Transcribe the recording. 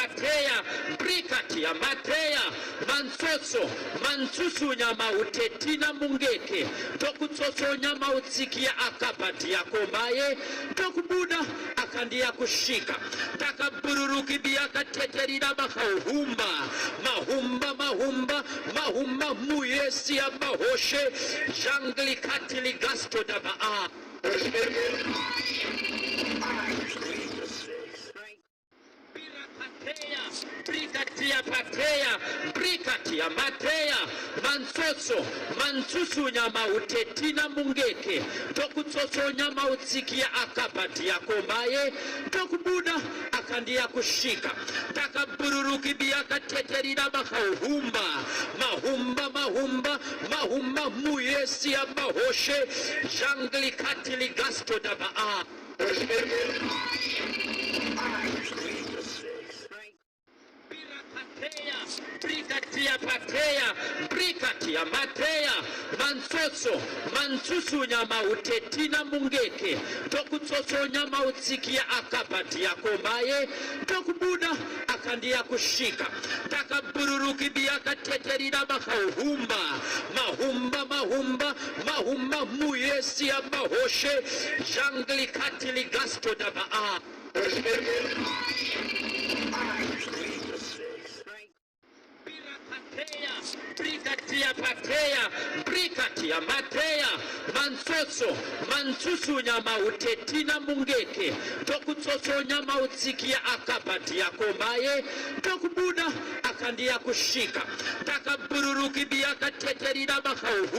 pateya brikati ya mateya mansoso mansusu nyama utetina mungeke tokutsoso nyama utsikia akabati ya kombaye tokubuda akandia kushika takabururuki biaka teterina mahumba mahumba mahumba mahumba muyesi ya mahoshe jangli katili gasto dabaa brikatia pateya brikatia mateya mansoso mansusu nyama utetina mungeke tokutsoso nyama utsikia akabati ya kombaye tokubuda akandia kushika takabururuki biaka teterina mahumba mahumba mahumba mahumba muyesi ya mahoshe jangli katili gasto dabaa brikatia pateya brikatia mateya mansoso mansusu nyama utetina mungeke tokutsoso nyama utsikia akabati ya kombaye tokubuda akandia kushika takabururuki biaka teterina mahumba mahumba mahumba mahumba muyesi ya mahoshe jangli katili gasto dabaa brikatia pateya brikatia mateya mansoso mansusu nyama utetina mungeke tokutsoso nyama utsikia akabati ya kombaye tokubuda akandia kushika takabururuki biaka teterina mahumba